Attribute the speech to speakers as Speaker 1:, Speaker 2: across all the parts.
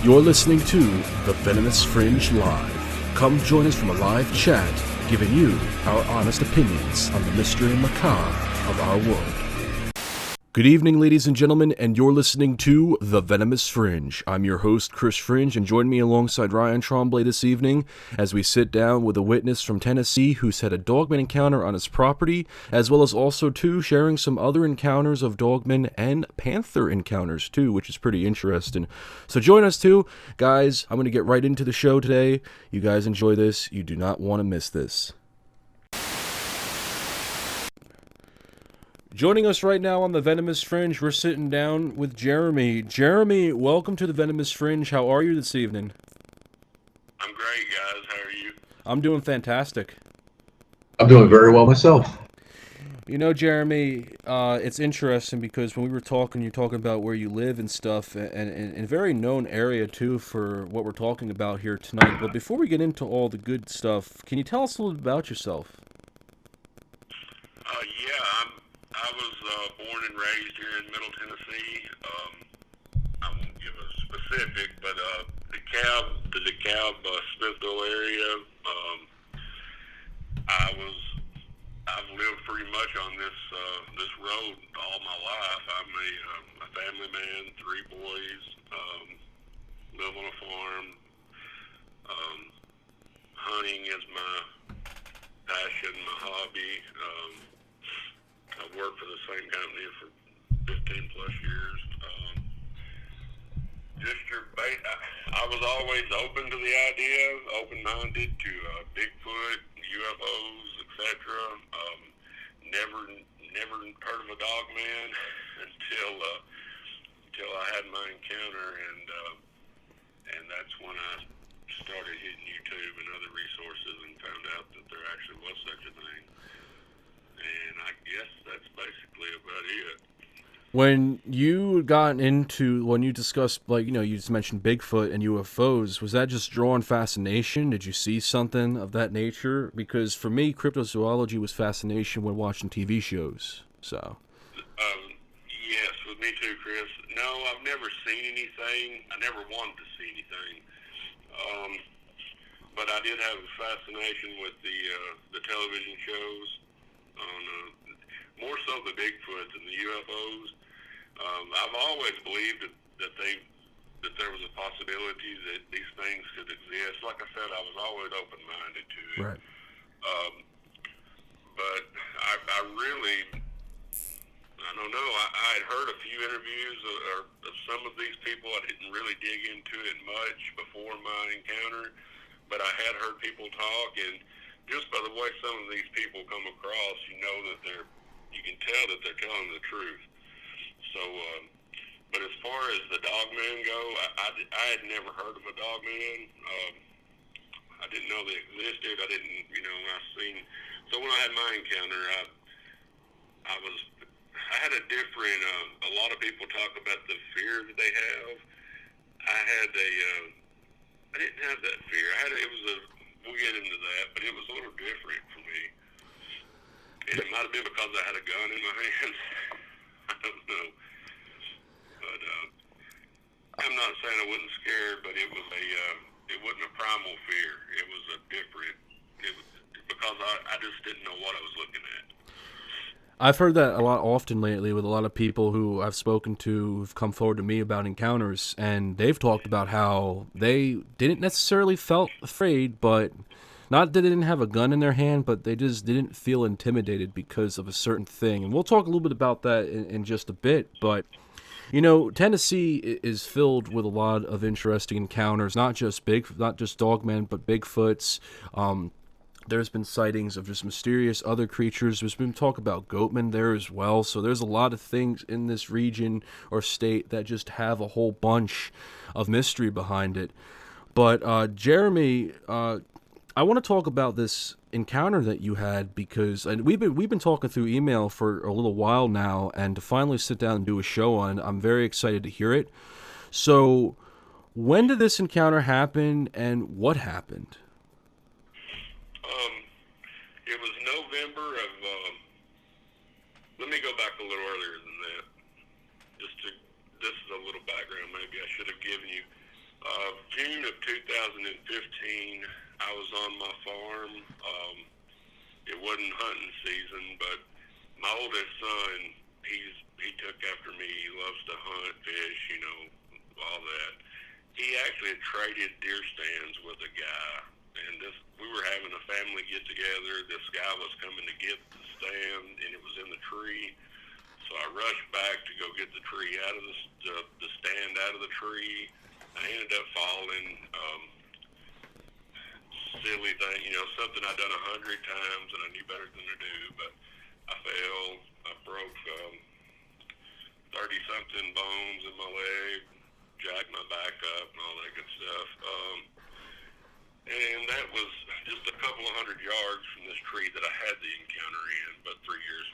Speaker 1: You're listening to the Venomous Fringe Live. Come join us from a live chat, giving you our honest opinions on the mystery and macabre of our world. Good evening, ladies and gentlemen, and you're listening to The Venomous Fringe. I'm your host, Chris Fringe, and join me alongside Ryan Tremblay this evening as we sit down with a witness from Tennessee who's had a Dogman encounter on his property, as well as also, too, sharing some other encounters of Dogman and Panther encounters, too, which is pretty interesting. So join us, too. Guys, I'm going to get right into the show today. You guys enjoy this. You do not want to miss this. Joining us right now on the Venomous Fringe, we're sitting down with Jeremy. Jeremy, welcome to the Venomous Fringe. How are you this evening?
Speaker 2: I'm great, guys. How are you?
Speaker 1: I'm doing fantastic.
Speaker 3: I'm doing very well myself.
Speaker 1: You know, Jeremy, it's interesting because when we were talking, you're talking about where you live and stuff, and a very known area, too, for what we're talking about here tonight. But before we get into all the good stuff, can you tell us a little bit about yourself?
Speaker 2: I was born and raised here in Middle Tennessee. I won't give a specific, but the DeKalb, Smithville area. I've lived pretty much on this road all my life. I'm a family man, 3 boys, live on a farm. Hunting is my passion, my hobby. I've worked for the same company for 15 plus years. I was always open to the idea, open-minded to Bigfoot, UFOs, etc. Never heard of a Dogman until I had my encounter, and that's when I started hitting YouTube and other resources and found out that there actually was such a thing. And I guess that's basically about it.
Speaker 1: When you discussed, you just mentioned Bigfoot and UFOs, was that just drawing fascination? Did you see something of that nature? Because for me, cryptozoology was fascination when watching TV shows. So.
Speaker 2: Yes, with me too, Chris. No, I've never seen anything. I never wanted to see anything. But I did have a fascination with the television shows. More so the Bigfoots and the UFOs. I've always believed that there was a possibility that these things could exist. Like I said, I was always open-minded to it.
Speaker 1: Right.
Speaker 2: But I really, I don't know. I had heard a few interviews of some of these people. I didn't really dig into it much before my encounter, but I had heard people talk, and just by the way some of these people come across, you know that you can tell that they're telling the truth. So, but as far as the Dogman go, I had never heard of a Dogman. I didn't know they existed. I didn't, so when I had my encounter, I had a different, a lot of people talk about the fear that they have. I didn't have that fear. We'll get into that, but it was a little different for me. And it might have been because I had a gun in my hand. I don't know. But I'm not saying I wasn't scared, but it wasn't a primal fear. It was because I just didn't know what I was looking at.
Speaker 1: I've heard that a lot often lately with a lot of people who I've spoken to who've come forward to me about encounters, and they've talked about how they didn't necessarily felt afraid, but not that they didn't have a gun in their hand, but they just didn't feel intimidated because of a certain thing. And we'll talk a little bit about that in just a bit, but Tennessee is filled with a lot of interesting encounters, not just Dogman, but Bigfoots. There's been sightings of just mysterious other creatures. There's been talk about Goatman there as well. So there's a lot of things in this region or state that just have a whole bunch of mystery behind it. But Jeremy, I want to talk about this encounter that you had because we've been talking through email for a little while now, and to finally sit down and do a show on it, I'm very excited to hear it. So when did this encounter happen, and what happened?
Speaker 2: It was November of, let me go back a little earlier than that. This is a little background maybe I should have given you. was on my farm. It wasn't hunting season, but my oldest son, he took after me. He loves to hunt, fish, all that. He actually had traded deer stands with a guy, and we were having a family get together. This guy was coming to get the stand, and it was in the tree. So I rushed back to go get the tree out of the stand out of the tree. I ended up falling. Silly thing, something I'd done 100 times and I knew better than to do, but I fell. I broke 30-something bones in my leg, jacked my back up and all that good stuff. And that was just a couple of 100 yards from this tree that I had the encounter in, but 3 years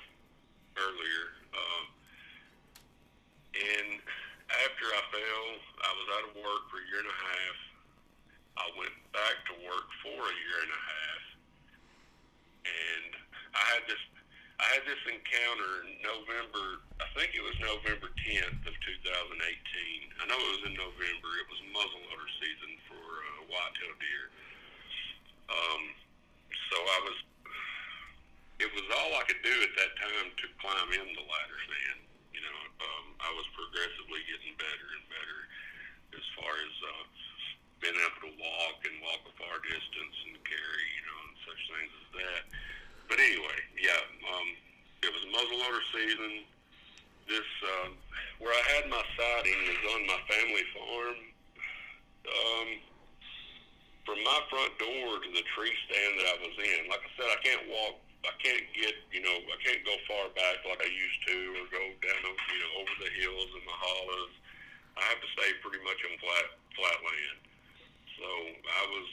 Speaker 2: earlier. And after I fell, I was out of work for a year and a half. I went back to work for a year and a half, and I had this encounter in November. I think it was November 10th of 2018. I know it was in November. It was muzzleloader season for whitetail deer. So it was all I could do at that time to climb in the ladder stand. I was progressively getting better and better as far as being able to walk a far distance and carry, and such things as that. But anyway, yeah, it was muzzleloader season. This, where I had my sighting is on my family farm. From my front door to the tree stand that I was in, like I said, I can't walk. I can't get, I can't go far back like I used to, or go down, over the hills and the hollows. I have to stay pretty much on flat land. So I was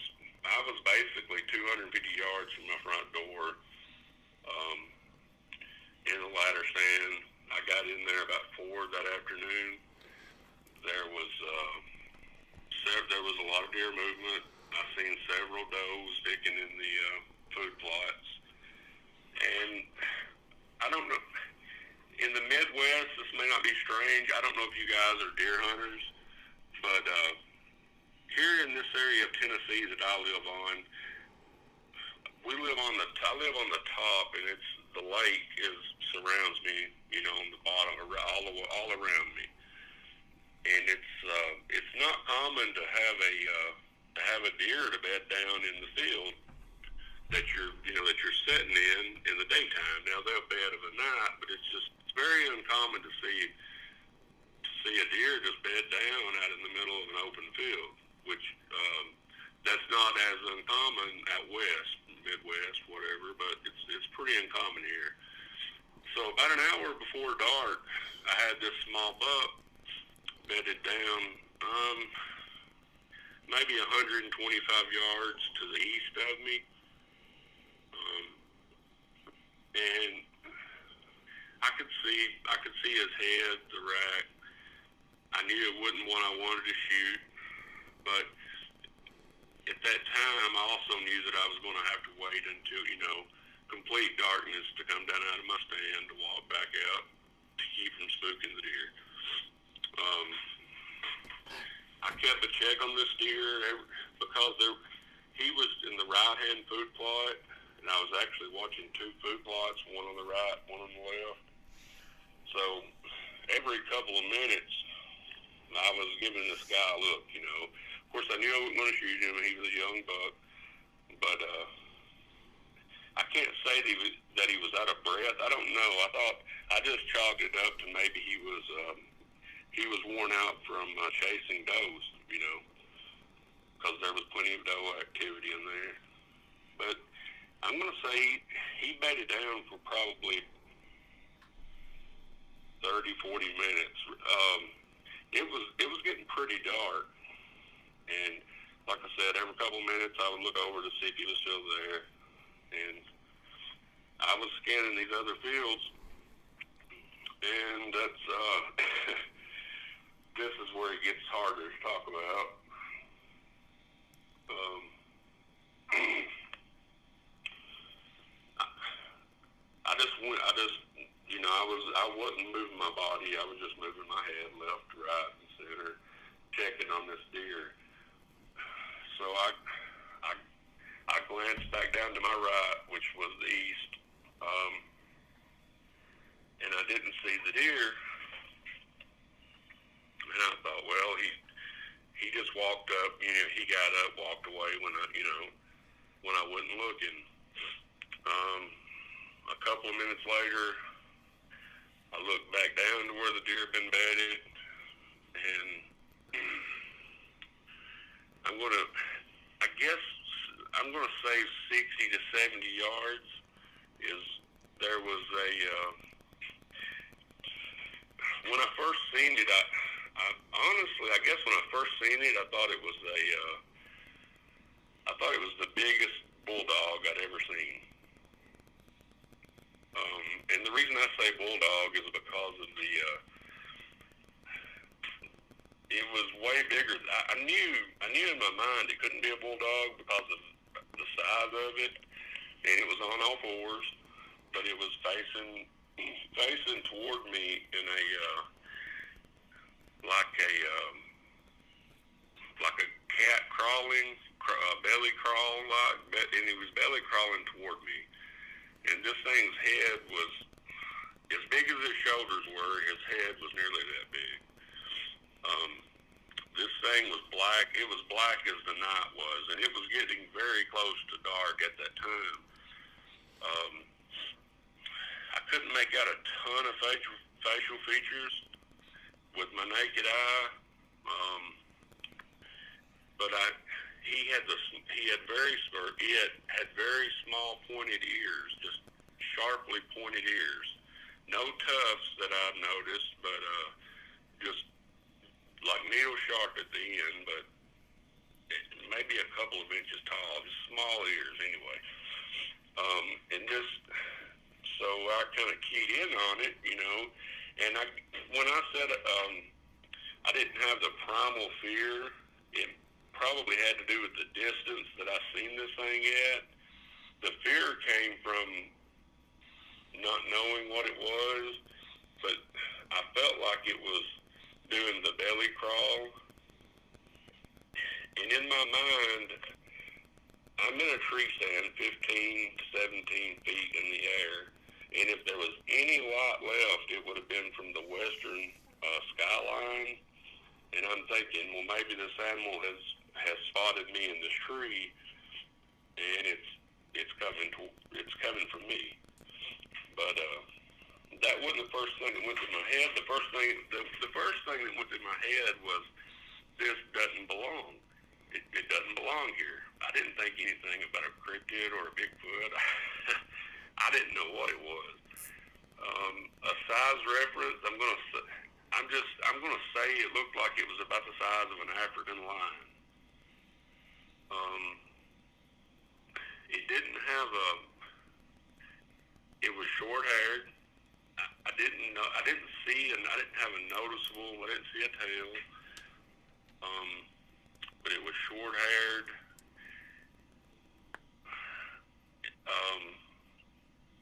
Speaker 2: basically 250 yards from my front door, in the ladder stand. I got in there about 4 that afternoon. There was a lot of deer movement. I seen several does sticking in the food plots, and I don't know. In the Midwest, this may not be strange. I don't know if you guys are deer hunters, but here in this area of Tennessee that I live on, I live on the top, and the lake surrounds me, on the bottom, all around me, and it's not common to have a deer to bed down in the field that you're sitting in the daytime. Now they'll bed of a night, but it's very uncommon to see a deer just bed down out in the middle of an open field, which that's not as uncommon out west, Midwest, whatever, but it's pretty uncommon here. So about an hour before dark, I had this small buck bedded down, maybe 125 yards to the east of me, and I could see his head, the rack. I knew it wasn't one I wanted to shoot, but at that time, I also knew that I was going to have to wait until, complete darkness to come down out of my stand to walk back out to keep from spooking the deer. I kept a check on this deer because he was in the right-hand food plot, and I was actually watching 2 food plots, one on the right, one on the left. So every couple of minutes, I was giving this guy a look, Of course, I knew I wasn't going to shoot him. He was a young buck, but I can't say that he was out of breath. I don't know. I just chalked it up to maybe he was worn out from chasing does, because there was plenty of doe activity in there. But I'm going to say he bedded down for probably 30, 40 minutes. It was getting pretty dark, and like I said, every couple of minutes I would look over to see if he was still there, and I was scanning these other fields, and that's this is where it gets harder to talk about. I wasn't moving my body. I was just moving my head left, right, and center, checking on this deer. So I glanced back down to my right, which was the east, and I didn't see the deer. And I thought, well, he just walked up. He got up, walked away when I wasn't looking. A couple of minutes later, I looked back down to where the deer had been bedded, and I'm gonna say 60 to 70 yards there was a, when I first seen it, I honestly, I guess when I first seen it, I thought it was the biggest bulldog I'd ever seen. And the reason I say bulldog is because of it was way bigger. I knew in my mind it couldn't be a bulldog because of the size of it, and it was on all fours, but it was facing toward me in a like a cat crawling, belly crawl, and he was belly crawling toward me. And this thing's head was as big as his shoulders were. His head was nearly that big. This thing was black. It was black as the night was, and it was getting very close to dark at that time. I couldn't make out a ton of facial features with my naked eye, but it had very small pointed ears, just sharply pointed ears. No tufts that I've noticed, but just like needle sharp at the end, but maybe a couple of inches tall, just small ears anyway. So I kind of keyed in on it, and when I said I didn't have the primal fear, it probably had to do with the distance that I seen this thing at. The fear came from not knowing what it was, but I felt like it was doing the belly crawl. And in my mind, I'm in a tree stand 15 to 17 feet in the air, and if there was any light left, it would have been from the western skyline. And I'm thinking, well, maybe this animal has spotted me in this tree, and it's coming for me. But that wasn't the first thing that went through my head. The first thing that went through my head was, this doesn't belong. It doesn't belong here. I didn't think anything about a cryptid or a Bigfoot. I didn't know what it was. A size reference, I'm gonna say it looked like it was about the size of an African lion. It didn't have it was short-haired. I didn't see a tail. But it was short-haired.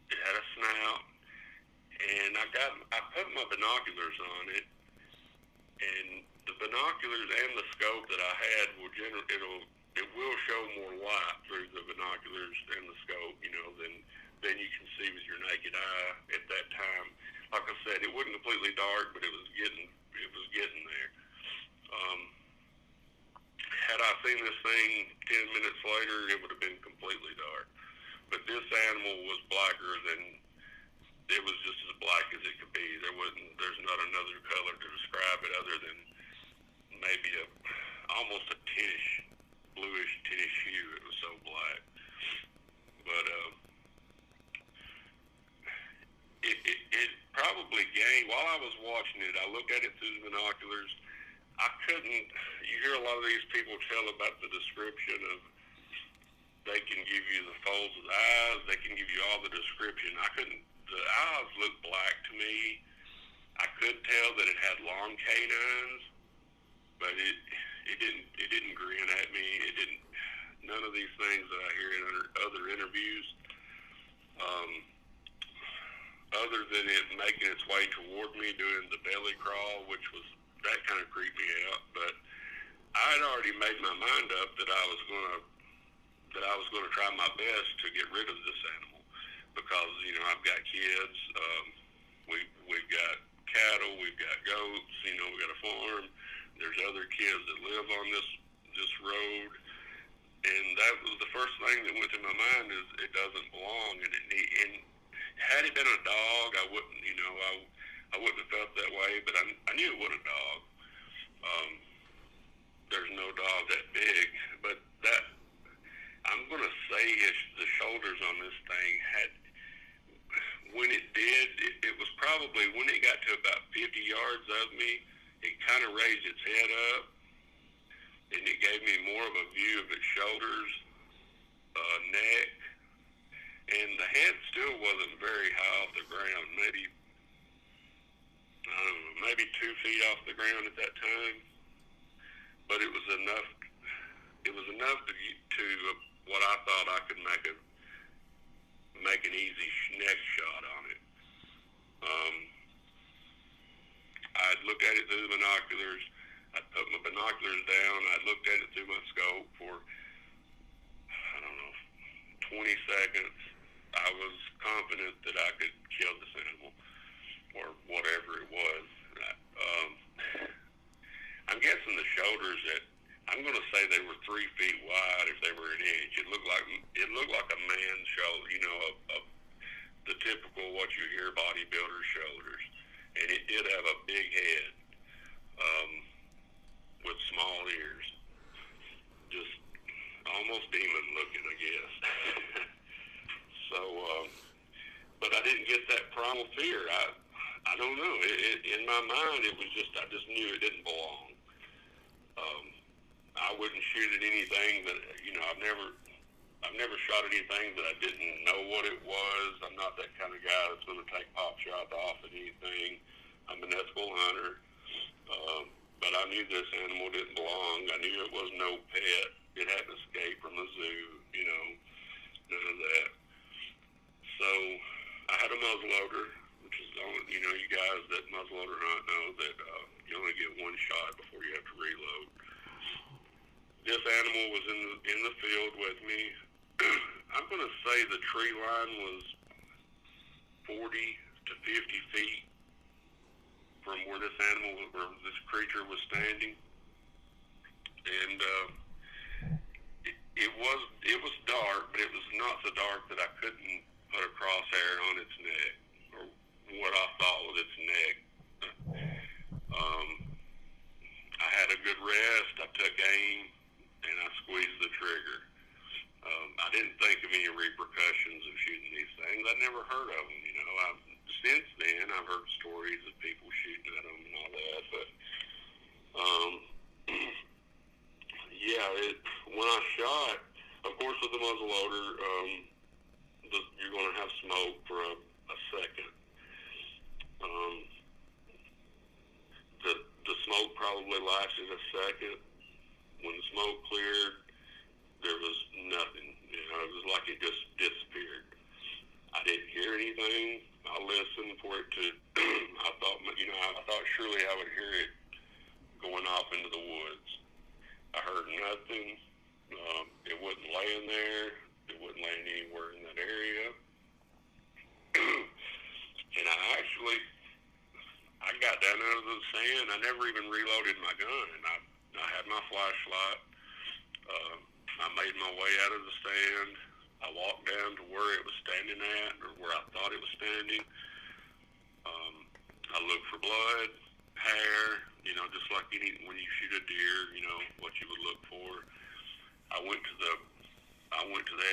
Speaker 2: It had a snout, and I put my binoculars on it, and the binoculars and the scope that I had it will show more light through the binoculars and the scope, than you can see with your naked eye at that time. Like I said, it wasn't completely dark, but it was getting there. Had I seen this thing 10 minutes later, it would have been completely dark. But this animal was blacker than, it was just as black as it could be. There's not another color to describe it other than maybe almost a bluish tinnish hue. It was so black. But it probably gained, while I was watching it, I looked at it through the binoculars. You hear a lot of these people tell about the description of, they can give you the folds of the eyes, they can give you all the description. The eyes looked black to me. I could tell that it had long canines, but it didn't grin at me. None of these things that I hear in other interviews, other than it making its way toward me doing the belly crawl, that kind of creeped me out. But I had already made my mind up that I was going to that I was going to try my best to get rid of this animal because, you know, I've got kids. We've got cattle. We've got goats. You know, we've got a farm. There's other kids that live on this road. And that was the first thing that went through my mind is it doesn't belong. And had it been a dog, I wouldn't, you know, I wouldn't have felt that way, but I knew it was a dog. There's no dog that big, but that, I'm going to say the shoulders on this thing had, when it did, it was probably, when it got to about 50 yards of me, it kind of raised its head up, and it gave me more of a view of its shoulders, neck, and the head still wasn't very high off the ground, maybe, I don't know, maybe 2 feet off the ground at that time, but it was enough to what I thought I could make an easy neck shot on it. I'd look at it through the binoculars. I'd put my binoculars down. I looked at it through my scope for, I don't know, 20 seconds. I was confident that I could kill this animal or whatever it was. I'm guessing the shoulders I'm going to say they were 3 feet wide if they were an inch. It looked like a man's shoulder, you know, the typical what you hear bodybuilder shoulders. And it did have a big head with small ears. Just almost demon looking, I guess. So, but I didn't get that primal fear. I don't know. In my mind, it was I just knew it didn't belong. I wouldn't shoot at anything that, you know, I've never shot anything that I didn't know what it was. I'm not that kind of guy that's going to take pop shots off at anything. I'm an ethical hunter. But I knew this animal didn't belong. I knew it was no pet. It hadn't escaped from the zoo, you know, none of that. So I had a muzzleloader, which is only, you know, you guys that muzzleloader hunt know that you only get one shot before you have to reload. This animal was in the field with me. I'm going to say the tree line was 40 to 50 feet from where this creature was standing. And it was dark, but it was not so dark that I couldn't put a crosshair on its neck, or what I thought was its neck. I had a good rest. I took aim, and I squeezed the trigger. I didn't think of any repercussions of shooting these things. I'd never heard of them, you know. Since then, I've heard stories of people shooting at them and all that, but yeah, when I shot, of course, with the muzzleloader, you're going to have smoke for a second. The smoke probably lasted a second. When the smoke cleared, there was nothing. You know, it was like it just disappeared. I didn't hear anything. I listened for it to. I thought surely I would hear it going off into the woods. I heard nothing. It wasn't laying there. It wasn't laying anywhere in that area. And I got down out of the sand. I never even reloaded my gun. I had my flashlight. I made my way out of the stand. I walked down to where it was standing at, or where I thought it was standing. I looked for blood, hair, you know, just like when you shoot a deer, you know, what you would look for. I went to the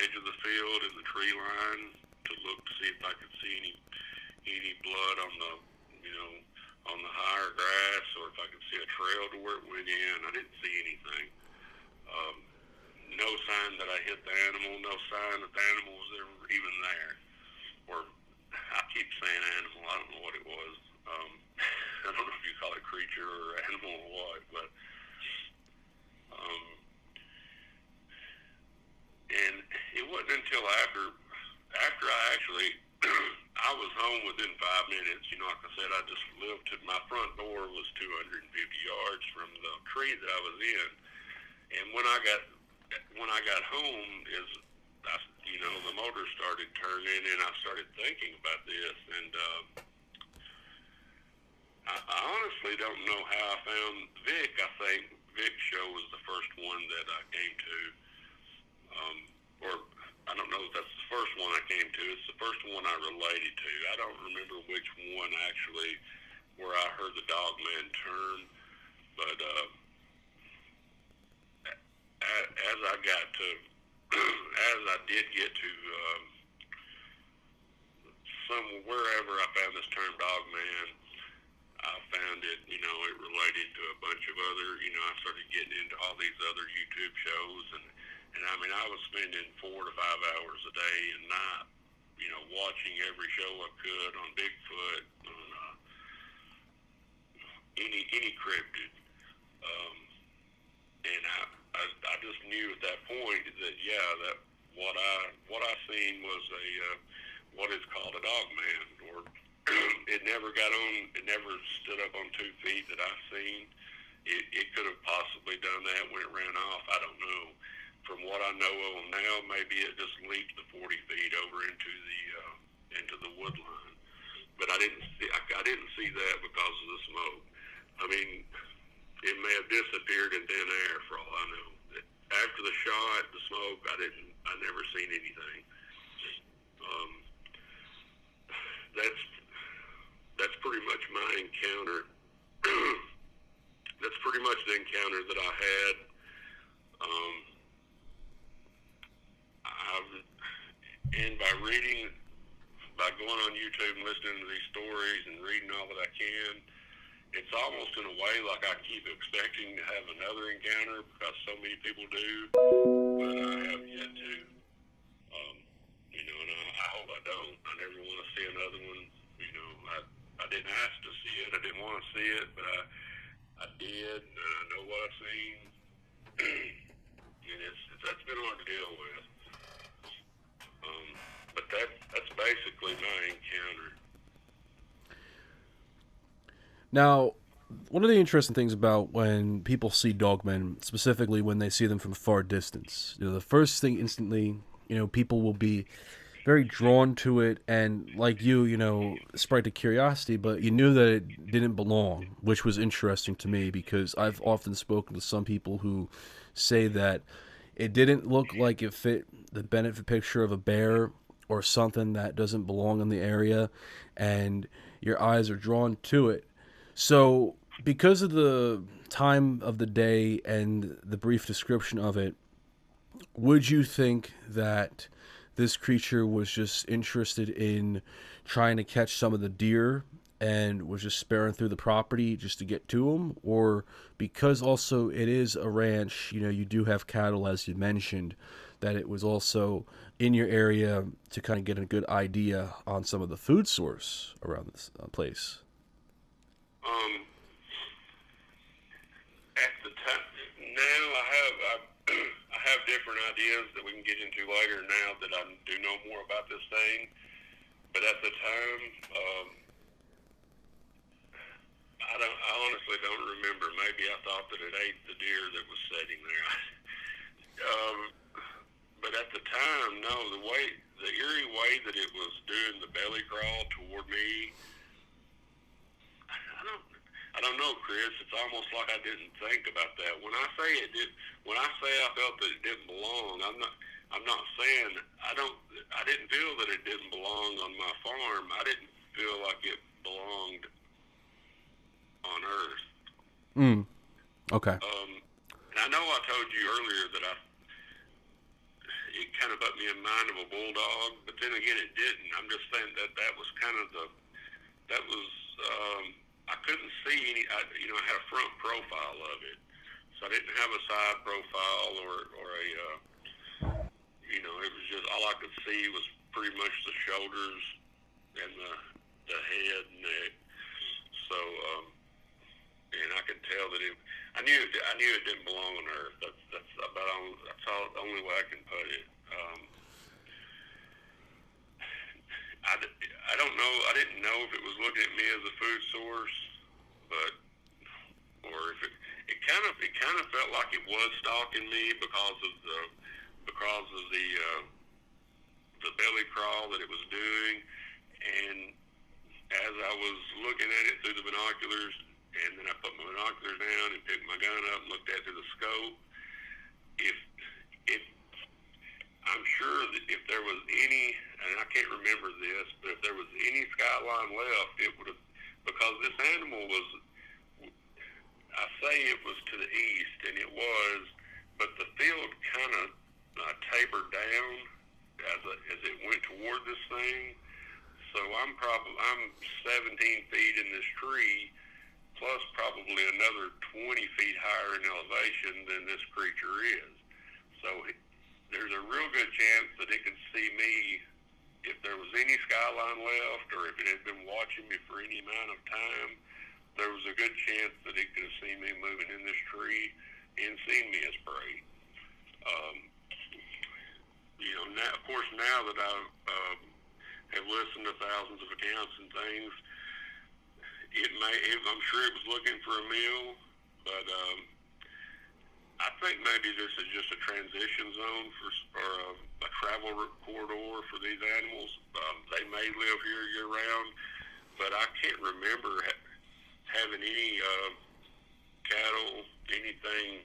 Speaker 2: edge of the field in the tree line to look to see if I could see any blood on the higher grass, or if I could see a trail to where it went in. I didn't see anything. No sign that I hit the animal, no sign that the animal was ever even there. Or, I keep saying animal, I don't know what it was. I don't know if you call it creature or animal or what, but, and it wasn't until after I actually, I was home within 5 minutes. You know, like I said, I just lived my front door was 250 yards from the tree that I was in. And when I got when I got home, the motor started turning, and I started thinking about this, and I honestly don't know how I found Vic. I think Vic's show was the first one that I came to, or I don't know if that's the first one I came to. It's the first one I related to. I don't remember which one actually where I heard the Dogman term, but as I got to, as I did get to wherever I found this term Dogman, I found it, it related to a bunch of other, I started getting into all these other YouTube shows, and I mean, I was spending 4 to 5 hours a day and night, watching every show I could on Bigfoot, on any cryptid, and I just knew at that point that that what I seen was what is called a Dogman, or it never stood up on 2 feet that I've seen. It could have possibly done that when it ran off. I don't know. From what I know of them now, maybe it just leaped the 40 feet over into the wood line. But I didn't see that because of the smoke. I mean, it may have disappeared in thin air for all I know. After the shot, the smoke, I never seen anything. That's pretty much my encounter. That's pretty much the encounter that I had. And by going on YouTube and listening to these stories and reading all that I can, it's almost in a way like I keep expecting to have another encounter because so many people do, but I have yet to. And I hope I don't. I never want to see another one. I didn't ask to see it. I didn't want to see it, but I did. And I know what I've seen, and that's been hard to deal with. But that's basically my encounter.
Speaker 1: Now, one of the interesting things about when people see dogmen, specifically when they see them from a far distance, the first thing instantly, people will be very drawn to it, and like you, sprite to curiosity, but you knew that it didn't belong, which was interesting to me because I've often spoken to some people who say that it didn't look like it fit the benefit picture of a bear or something that doesn't belong in the area, and your eyes are drawn to it. So, because of the time of the day and the brief description of it, would you think that this creature was just interested in trying to catch some of the deer and was just sparing through the property just to get to them? Or because also it is a ranch, you do have cattle, as you mentioned, that it was also in your area to kind of get a good idea on some of the food source around this place?
Speaker 2: At the time, now I have different ideas that we can get into later. Now that I do know more about this thing, but at the time, I honestly don't remember. Maybe I thought that it ate the deer that was sitting there. But at the time, no. The eerie way that it was doing the belly crawl toward me, I don't know, Chris. It's almost like I didn't think about that. When I say I felt that it didn't belong, I'm not saying I didn't feel that it didn't belong on my farm. I didn't feel like it belonged on Earth.
Speaker 1: Okay.
Speaker 2: And I know I told you earlier that it kind of put me in mind of a bulldog, but then again it didn't. I'm just saying that was kind of I couldn't see any. I had a front profile of it, so I didn't have a side profile or a. It was just all I could see was pretty much the shoulders and the head and neck. So, and I could tell that I knew it didn't belong on Earth. That's all the only way I can put it. I don't know. I didn't know if it was looking at me as a food source, or if it kind of felt like it was stalking me because of the belly crawl that it was doing, and as I was looking at it through the binoculars, and then I put my binoculars down and picked my gun up and looked at it through the scope. If I'm sure that if there was any, and I can't remember this, but if there was any skyline left, it would have, because this animal was, I say it was to the east, and it was, but the field kind of tapered down as it went toward this thing. So I'm 17 feet in this tree, plus probably another 20 feet higher in elevation than this creature is. So there's a real good chance that it could see me if there was any skyline left, or if it had been watching me for any amount of time. There was a good chance that it could have seen me moving in this tree and seen me as prey. Now, of course, now that I have listened to thousands of accounts and things, I'm sure it was looking for a meal, but I think maybe this is just a transition zone for a travel corridor for these animals. They may live here year-round, but I can't remember having any cattle, anything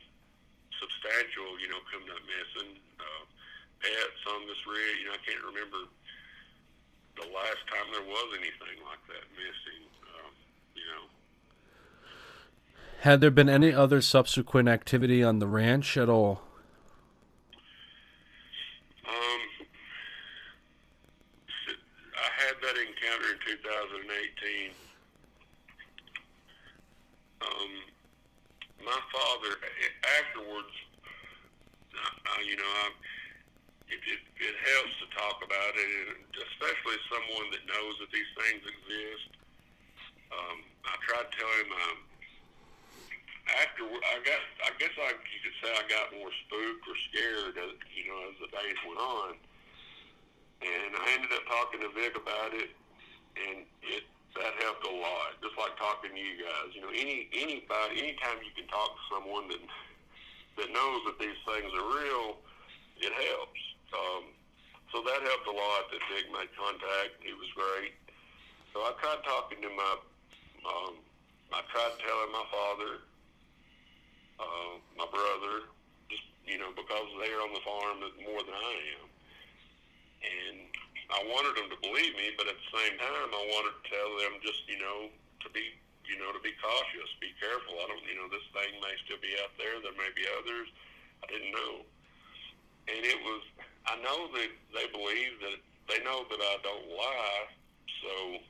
Speaker 2: substantial, coming up missing. Pets on this ridge, I can't remember the last time there was anything like that missing.
Speaker 1: Had there been any other subsequent activity on the ranch at all?
Speaker 2: I had that encounter in 2018. My father, afterwards, it helps to talk about it, and especially someone that knows that these things exist. I tried to tell him. I guess you could say I got more spooked or scared, as the days went on, and I ended up talking to Vic about it, and that helped a lot. Just like talking to you guys, anytime you can talk to someone that knows that these things are real, it helps. So that helped a lot that Vic made contact. He was great. So I tried talking to I tried telling my father, my brother, just, because they're on the farm more than I am. And I wanted them to believe me, but at the same time, I wanted to tell them just, to be cautious, be careful. I don't, this thing may still be out there. There may be others. I didn't know. And I know that they believe that, they know that I don't lie, so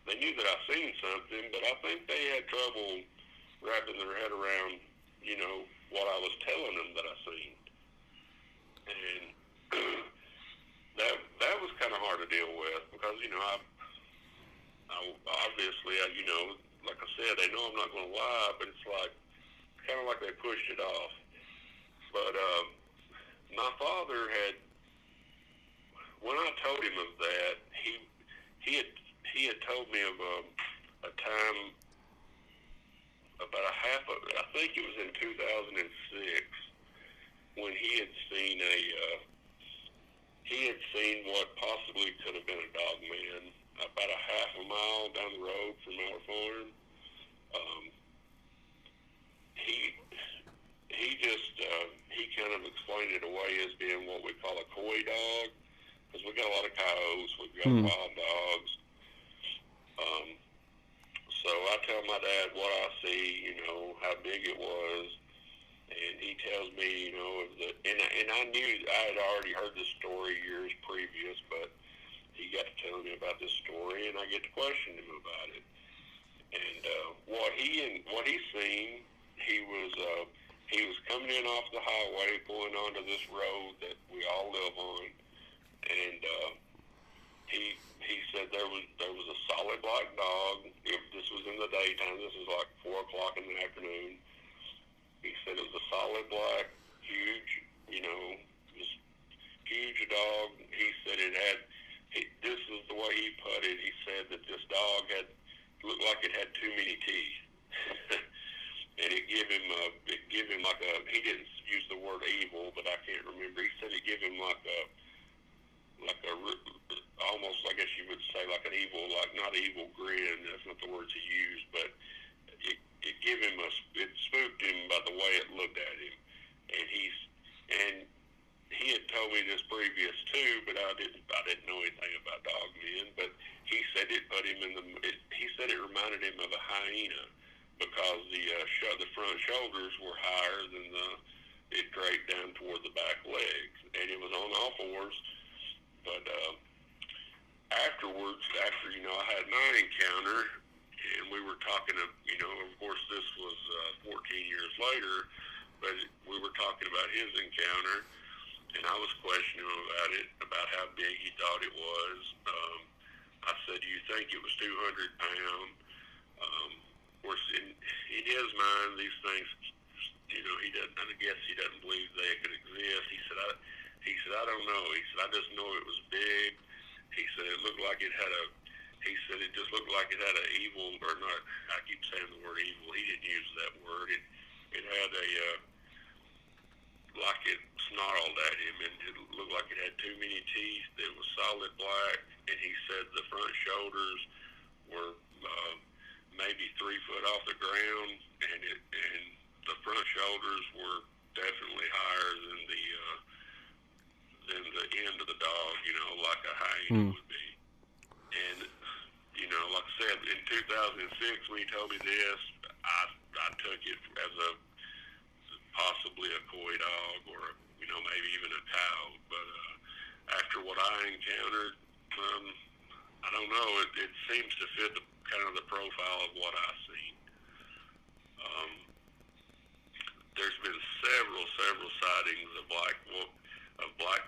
Speaker 2: they knew that I seen something, but I think they had trouble wrapping their head around, what I was telling them that I seen. And that was kind of hard to deal with because, I obviously, like I said, they know I'm not going to lie, but it's kind of like they pushed it off. But my father when I told him of that, he had told me of a time about I think it was in 2006 when he had seen what possibly could have been a Dogman about a half a mile down the road from our farm. He kind of explained it away as being what we call a coy dog, because we got a lot of coyotes, we've got wild dogs. So I tell my dad what I see, how big it was, and he tells me, and I knew I had already heard this story years previous, but he got to telling me about this story, and I get to question him about it. And what he seen, he was coming in off the highway, pulling onto this road that we all live on, and he said there was a solid black dog. This was in the daytime. This was like 4 o'clock in the afternoon. He said it was a solid black, huge, just huge dog. He said this is the way he put it. He said that this dog looked like it had too many teeth. And it gave him give him like a, he didn't use the word evil, but I can't remember. He said it gave him like a, almost, I guess you would say like an evil, like not evil grin, that's not the words he used, but it gave him it spooked him by the way it looked at him. And he had told me this previous too, but I didn't know anything about Dogman, but he said it put him in he said it reminded him of a hyena because the front shoulders were higher than it draped down toward the back legs, and it was on all fours. But afterwards, after I had my encounter, and we were talking of course this was 14 years later, but we were talking about his encounter, and I was questioning him about it, about how big he thought it was. I said, "Do you think it was 200 pounds?" Of course, in his mind, these things, he doesn't. I guess he doesn't believe they could exist. He said, I don't know. He said, I just know it was big. He said it looked like it had a. He said it just looked like it had an evil, or not. I keep saying the word evil. He didn't use that word. It had a like it snarled at him, and it looked like it had too many teeth. It was solid black, and he said the front shoulders were maybe 3 foot off the ground, and the front shoulders were definitely higher than the end of the dog, like a hyena would be. And like I said, in 2006 when he told me this, I took it as a possibly a coy dog, or maybe even a cow. But after what I encountered, I don't know. It seems to fit kind of the profile of what I've seen. There's been several sightings of black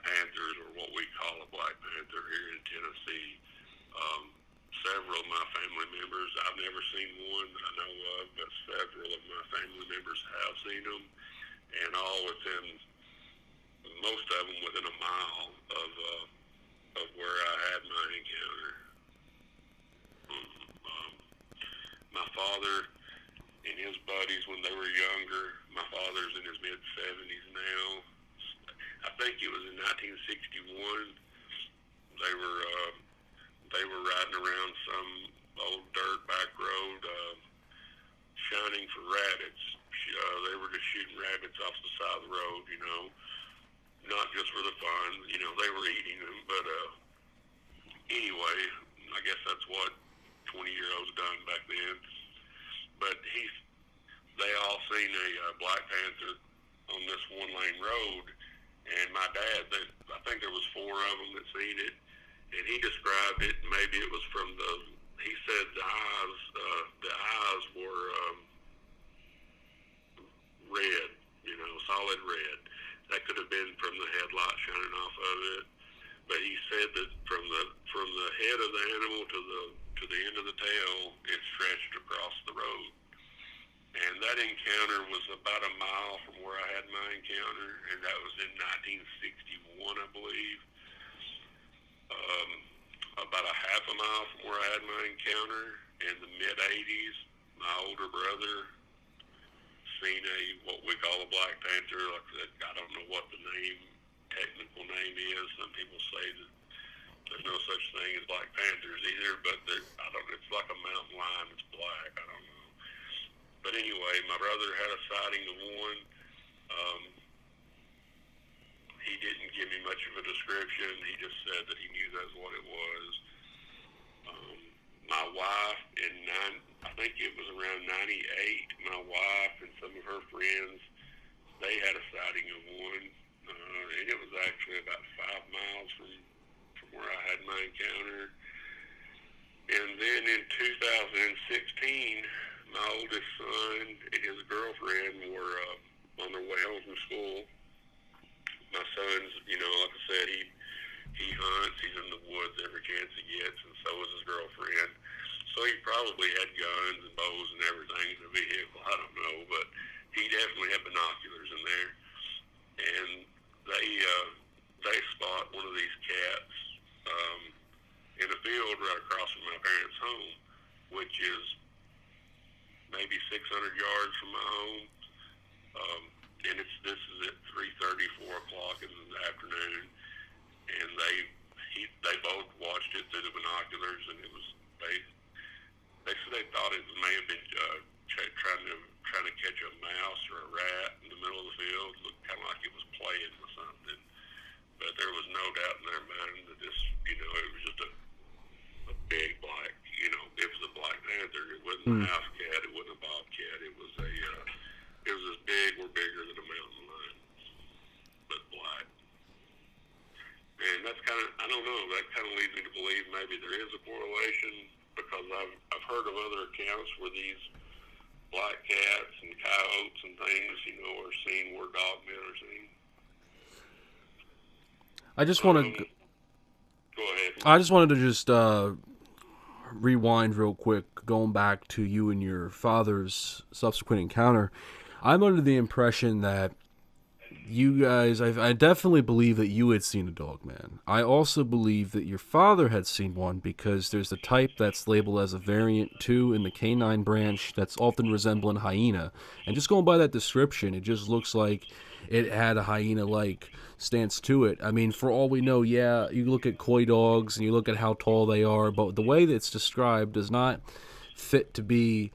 Speaker 2: panthers, or what we call a black panther here in Tennessee. Several of my family members, I've never seen one that I know of, but several of my family members have seen them, and most of them within a mile of where I had my encounter. My father and his buddies, when they were younger, my father's in his mid-70s now. I think it was in 1961. They were riding around some old dirt back road, shunting for rabbits. They were just shooting rabbits off the side of the road, not just for the fun. They were eating them, but anyway, I guess that's what 20-year-olds done back then. But they all seen a black panther on this one-lane road, and my dad, I think there was 4 of them that seen it, and he described it. Maybe it was from he said the eyes were red, solid red. That could have been from the headlight shining off of it. But he said that from the head of the animal to the end of the tail, it stretched across the road. And that encounter was about a mile from where I had my encounter, and that was in 1961, I believe. About a half a mile from where I had my encounter in the mid-'80s, my older brother seen what we call a black panther. Like I said, I don't know what the technical name is. Some people say that there's no such thing as black panthers either, but it's like a mountain lion. It's black. I don't know. But anyway, my brother had a sighting of one. He didn't give me much of a description. He just said that he knew that's what it was. My wife, I think it was around 98, my wife and some of her friends, they had a sighting of one. And it was actually about 5 miles from where I had my encounter. And then in 2016, my oldest son and his girlfriend were on their way home from school. My son's, like I said, he hunts. He's in the woods every chance he gets, and so is his girlfriend. So he probably had guns and bows and everything in the vehicle. I don't know, but he definitely had binoculars in there. And they spot one of these cats in a field right across from my parents' home, which is maybe 600 yards from my home. maybe there is a correlation, because I've heard of other accounts where these black cats and coyotes and things, are seen where dogmen are seen.
Speaker 1: I just want to.
Speaker 2: Go ahead.
Speaker 1: I just wanted to just rewind real quick, going back to you and your father's subsequent encounter. I'm under the impression that you guys, I definitely believe that you had seen a dogman. I also believe that your father had seen one, because there's a type that's labeled as a variant 2 in the canine branch that's often resembling hyena. And just going by that description, it just looks like it had a hyena-like stance to it. I mean, for all we know, yeah, you look at coy dogs and you look at how tall they are, but the way that it's described does not fit to be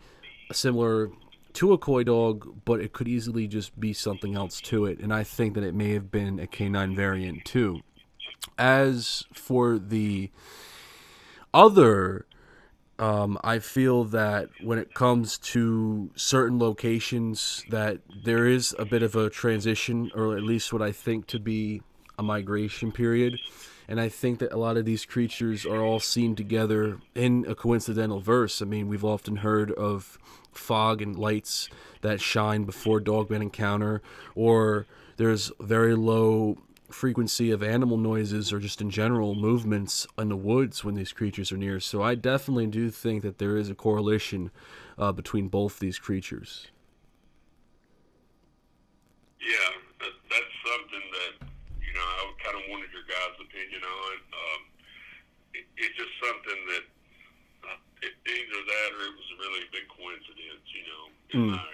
Speaker 1: similar to a coy dog, but it could easily just be something else to it, and I think that it may have been a canine variant too. As for the other, I feel that when it comes to certain locations, that there is a bit of a transition, or at least what I think to be a migration period. And I think that a lot of these creatures are all seen together in a coincidental verse. I mean, we've often heard of fog and lights that shine before dogman encounter, or there's very low frequency of animal noises or just in general movements in the woods when these creatures are near. So I definitely do think that there is a correlation between both these creatures.
Speaker 2: Yeah, that's something that, I kind of wanted your guys' opinion on. It's just something that either that or it was a really big coincidence, in my area.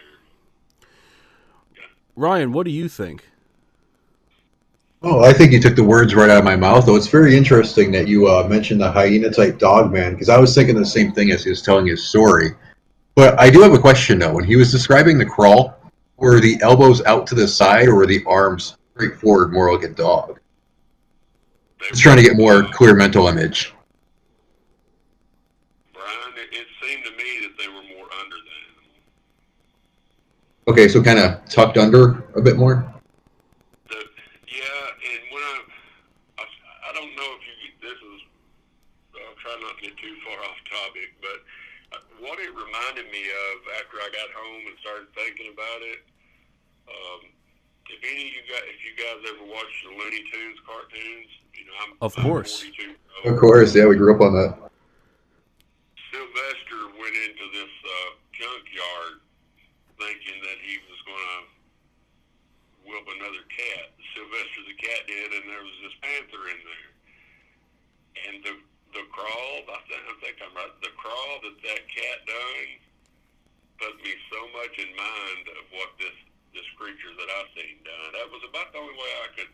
Speaker 2: Yeah.
Speaker 1: Ryan, what do you think?
Speaker 3: Oh, I think you took the words right out of my mouth, though. It's very interesting that you mentioned the hyena-type dogman, because I was thinking the same thing as he was telling his story. But I do have a question, though. When he was describing the crawl, were the elbows out to the side, or were the arms straight forward, more like a dog? Just trying to get more clear mental image.
Speaker 2: Brian, it seemed to me that they were more under the animal.
Speaker 3: Okay, so kind of tucked under a bit more?
Speaker 2: Yeah, and when I don't know if this is, I'll try not to get too far off topic, but what it reminded me of after I got home and started thinking about it, if you guys ever watched the Looney Tunes cartoons,
Speaker 1: Of course.
Speaker 2: I'm 42.
Speaker 3: Of course, yeah, we grew up on that.
Speaker 2: Sylvester went into this junkyard thinking that he was going to whoop another cat. Sylvester the cat did, and there was this panther in there. And the crawl, I think I'm right, the crawl that cat done put me so much in mind of what this creature that I seen done. That was about the only way I could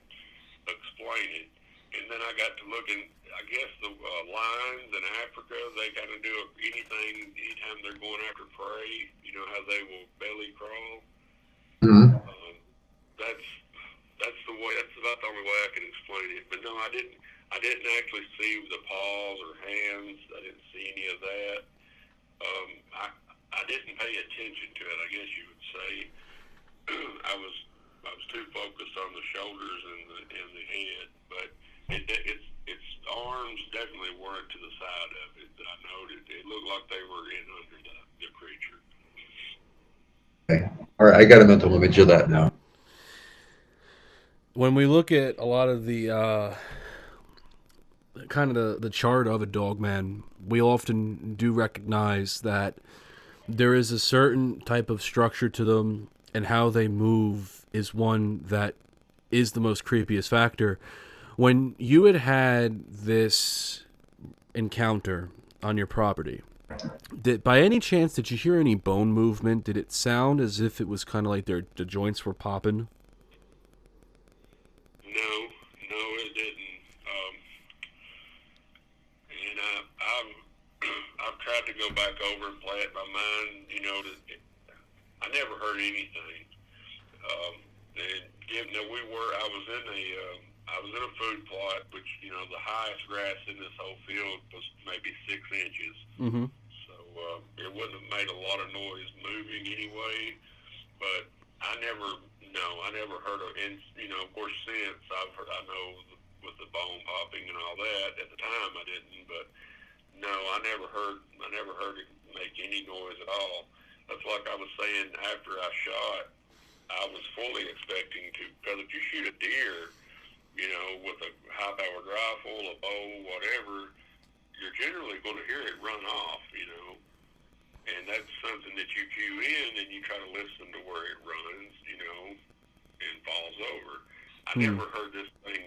Speaker 2: explain it. And then I got to looking, I guess the lions in Africa, they kind of do anything anytime they're going after prey. You know how they will belly crawl.
Speaker 3: Mm-hmm.
Speaker 2: That's the way. That's about the only way I can explain it. But no, I didn't actually see the paws or hands. I didn't see any of that. I didn't pay attention to it, I guess you would say. I was too focused on the shoulders and the head, but its arms definitely weren't to the side of it that I noted. It looked like they were in under the creature.
Speaker 3: Okay. All right, I got a mental image of that now.
Speaker 1: When we look at a lot of the kind of the chart of a dogman, we often do recognize that there is a certain type of structure to them, and how they move is one that is the most creepiest factor. When you had this encounter on your property, by any chance did you hear any bone movement? Did it sound as if it was kind of like the joints were popping?
Speaker 2: No, it didn't. And I've tried to go back over and play it by mind. I never heard anything. And I was in a food plot, which the highest grass in this whole field was maybe 6 inches.
Speaker 1: Mm-hmm.
Speaker 2: So it wouldn't have made a lot of noise moving anyway. But I never heard of. And of course, since I know with the bone popping and all that, at the time I didn't, but No, I never heard it make any noise at all. That's like I was saying after I shot. I was fully expecting to, because if you shoot a deer, with a high-powered rifle, a bow, whatever, you're generally going to hear it run off. And that's something that you cue in and you try to listen to where it runs, and falls over. I never heard this thing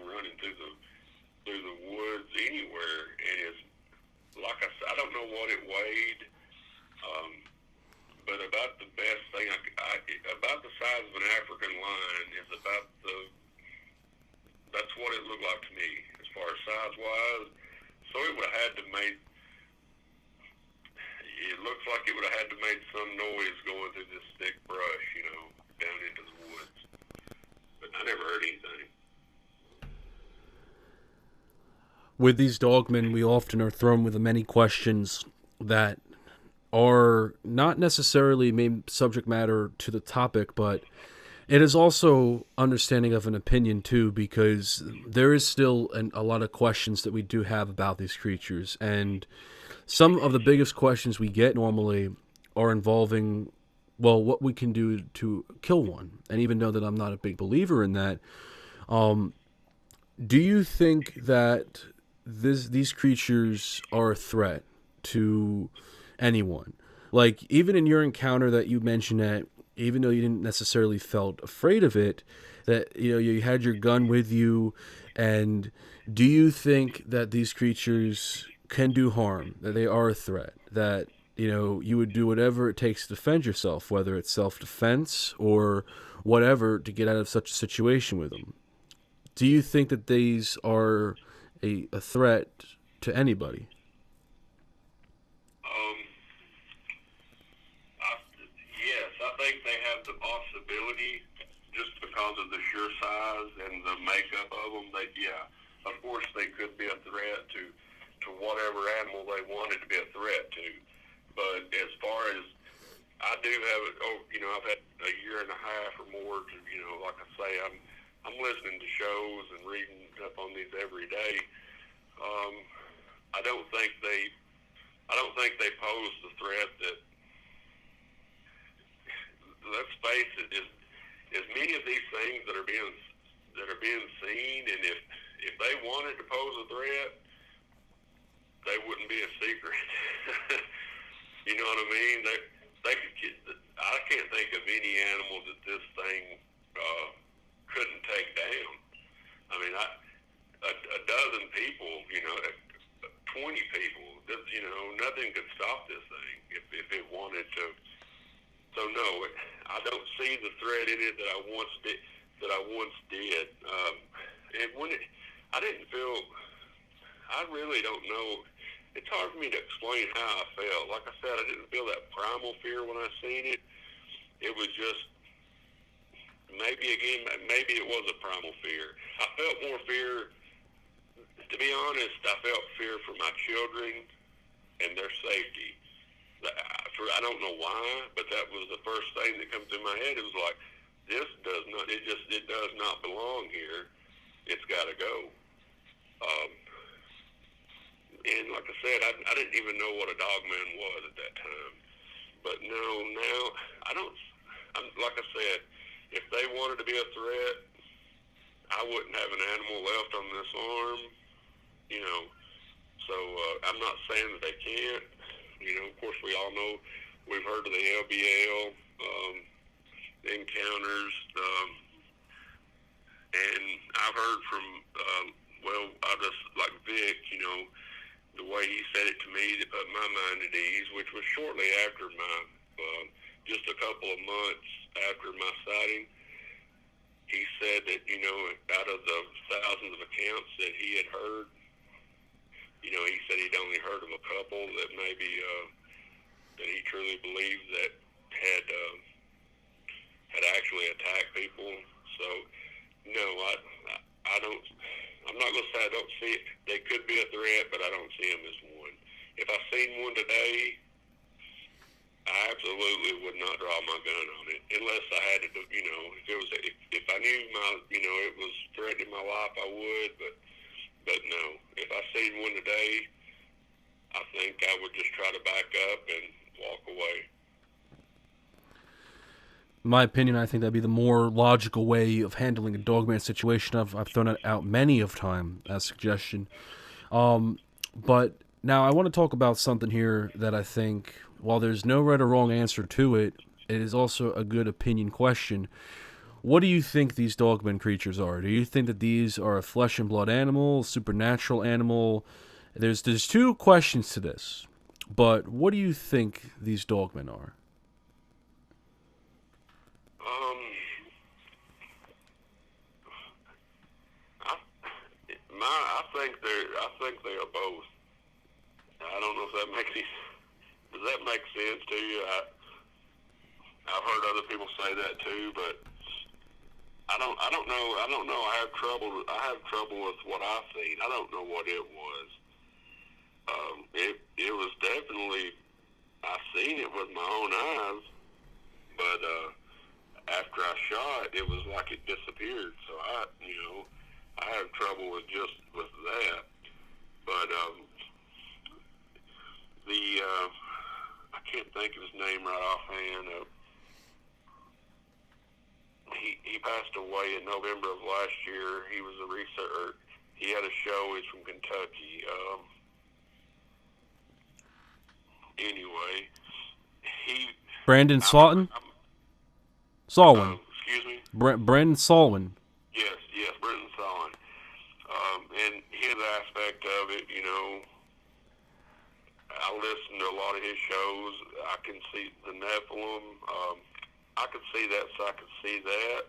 Speaker 2: running through the woods anywhere, and it's like I said, I don't know what it weighed, but about the best thing about the size of an African lion is that's what it looked like to me as far as size wise. So it would have had to make. It looks like it would have had to make some noise going through this thick brush, down into the woods. But I never heard anything.
Speaker 1: With these dogmen, we often are thrown with many questions that are not necessarily main subject matter to the topic, but it is also understanding of an opinion too, because there is still a lot of questions that we do have about these creatures, and some of the biggest questions we get normally are involving, well, what we can do to kill one. And even though that I'm not a big believer in that, do you think that these creatures are a threat to anyone? Like, even in your encounter that you mentioned, that even though you didn't necessarily felt afraid of it, that you had your gun with you, and do you think that these creatures can do harm, that they are a threat, that you would do whatever it takes to defend yourself, whether it's self-defense or whatever, to get out of such a situation with them? Do you think that these are a threat to anybody?
Speaker 2: Yes, I think they have the possibility, just because of the sheer size and the makeup of them. Of course they could be a threat to whatever animal they wanted to be a threat to. But as far as I do have it, I've had a year and a half or more to, like I say, I'm listening to shows and reading up on these every day. I don't think they pose the threat that. Let's face it, as many of these things that are being seen, and if they wanted to pose a threat, they wouldn't be a secret. You know what I mean? I can't think of any animal that this thing couldn't take down. I mean, a dozen people, 20 people, nothing could stop this thing if it wanted to. So no, I don't see the threat in it that I once did. And I didn't feel. I really don't know. It's hard for me to explain how I felt. Like I said, I didn't feel that primal fear when I seen it. It was just maybe it was a primal fear. I felt more fear. To be honest, I felt fear for my children and their safety. I don't know why, but that was the first thing that comes through my head. It was like, it does not belong here. It's got to go. And like I said, I didn't even know what a dogman was at that time. But no, now like I said, if they wanted to be a threat, I wouldn't have an animal left on this arm. So I'm not saying that they can't. Of course, we all know, we've heard of the LBL encounters, and I've heard from, I just, like Vic, the way he said it to me to put my mind at ease, which was shortly after just a couple of months after my sighting. He said that, out of the thousands of accounts that he had heard, he said he'd only heard of a couple that maybe that he truly believed that had actually attacked people. So no, I don't. I'm not gonna say I don't see it. They could be a threat, but I don't see them as one. If I seen one today, I absolutely would not draw my gun on it unless I had to. If I knew it was threatening my life, I would. But But no, if I seen one today, I think I would just try to back up and walk away.
Speaker 1: In my opinion, I think that'd be the more logical way of handling a Dogman situation. I've thrown it out many of time as a suggestion. But now I want to talk about something here that I think, while there's no right or wrong answer to it, it is also a good opinion question. What do you think these Dogman creatures are? Do you think that these are a flesh and blood animal, supernatural animal? There's two questions to this, but what do you think these Dogmen are?
Speaker 2: Um, I, I think they are both. I don't know if that makes any, does that make sense to you? I've heard other people say that too, but I don't know. I have trouble with what I've seen. I don't know what it was. It was definitely, I seen it with my own eyes, but after I shot, it was like it disappeared. So I have trouble with that. But I can't think of his name right offhand. He passed away in November of last year. He was a researcher. He had a show. He's from Kentucky. Anyway, he.
Speaker 1: Brandon Sawton? Salwin.
Speaker 2: Excuse me?
Speaker 1: Brandon Salwin.
Speaker 2: Yes, Brenton Solon. And his aspect of it, I listen to a lot of his shows. I can see the Nephilim. I could see that, so I could see that.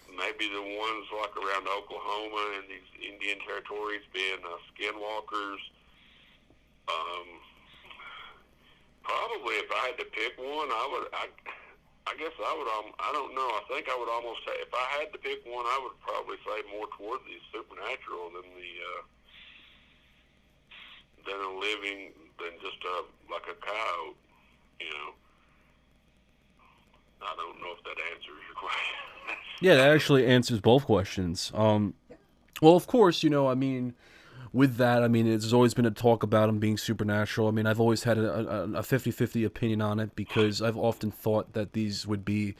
Speaker 2: Maybe the ones like around Oklahoma and these Indian territories being skinwalkers. Probably if I had to pick one, I guess I would. I don't know. I think I would almost say, if I had to pick one, I would probably say more toward the supernatural than a living, than just like a coyote. I don't know if that answers your question.
Speaker 1: Yeah, that actually answers both questions. Well, of course, with that, there's always been a talk about them being supernatural. I've always had a 50-50 opinion on it, because I've often thought that these would be